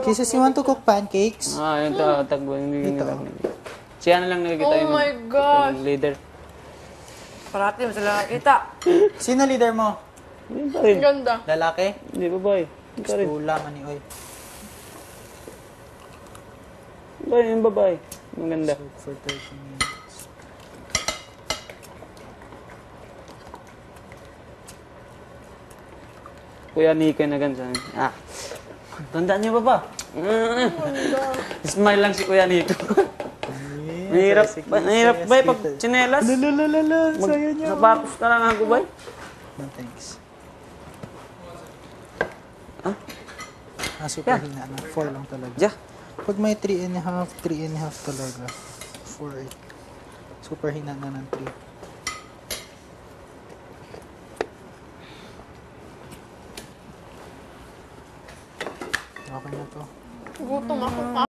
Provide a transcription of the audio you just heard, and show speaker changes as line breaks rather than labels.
Kisses, you want to cook pancakes?
Yung tagbo.
Ito.
Siya na lang nakikita
Oh my gosh.
yung leader.
Parati mo sila nakita.
Sino leader mo?
Hindi pa rin.
Ang ganda.
Lalaki?
Hindi, babae. Hindi pa rin.
Tulang, ani, oy.
Babae, yung babae. Maganda.
Cook for 30 minutes.
Kuya Nico na gansan. Tandaan niyo ba ba? Smile lang si Kuya Nico. Mahirap ba pag chinelas?
Lalalala, sayo niyo.
Napapos na lang ako ba?
No, thanks. Super hina na. 4 lang talaga.
Yeah.
Pag may 3.5, 3.5 talaga. 4. Super hina na ng 3. Okay na to.
Gutom ako.